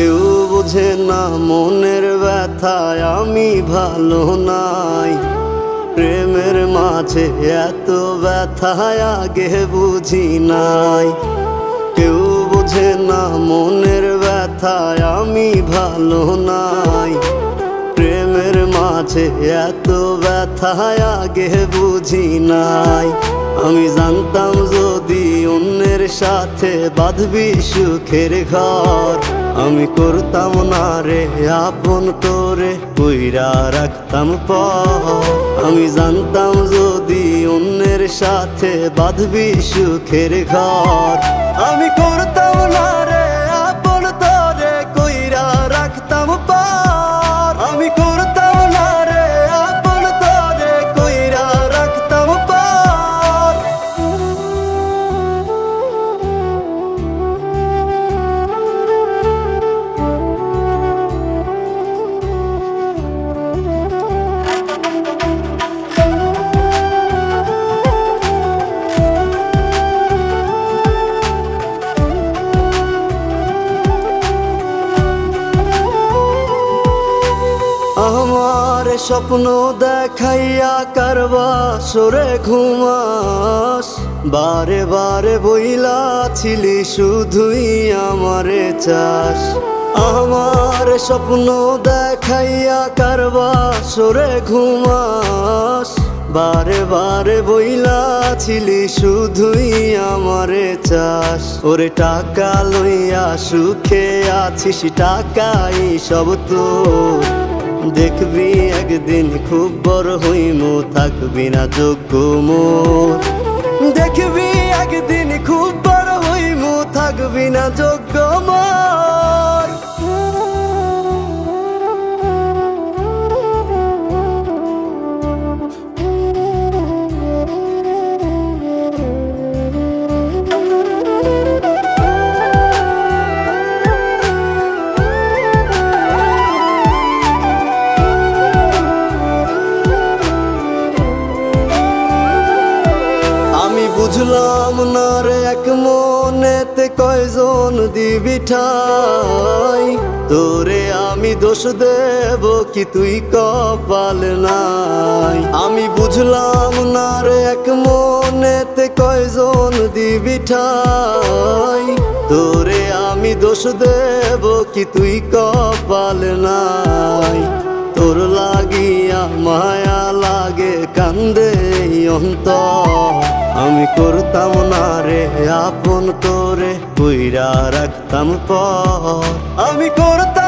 কেউ বোঝে না মনের ব্যথায় আমি ভালো নাই। প্রেমের মাঝে এত ব্যথায় আগে বুঝি নাই। কেউ বোঝে না মনের ব্যথায় আমি ভালো নাই। প্রেমের মাঝে এত ব্যথায় আগে বুঝি নাই। আমি জানতাম যদি অন্যের সাথে বাঁধবি সুখের ঘর, আমি করতাম না রে আপন করে কইরা রাখতাম পর। আমি জানতাম যদি অন্যের সাথে বাঁধবি সুখের ঘর, আমি করতাম না রে আপন তোরে কইরা রাখতাম পর। আমি করতাম না রে আপন তোরে কইরা রাখতাম পর। আমার স্বপ্ন দেখাইয়া কারবা সরে ঘুমাস, বারে বারে বইলা ছিলি শুধুই আমারে চাস। আমার স্বপ্ন দেখাইয়া কারবা সরে ঘুমাস, বারে বারে বইলা ছিলি শুধুই আমারে চাস। ওরে টাকা লইয়া সুখে আছিস, টাকাই সব তোর। দেখবি একদিন খুব বড় হইমু, থাকবি না যোগ্য মোর। দেখবি একদিন খুব বড় হইমু, থাকবি না যোগ্য মোর। বুঝলাম না রে এক মনেতে কয়জন দিবি ঠাই, তোরে আমি দোষ দেব কি তুই কপাল নাই। আমি বুঝলাম না রে এক মনেতে কয়জন দিবি ঠাই, তোরে আমি দোষ দেব কি তুই কপাল নাই। তোর লাগিয়া মায়া লাগে কান্দে অন্তর, আমি করতাম না রে আপন করে কইরা রাখতাম পর। আমি করতাম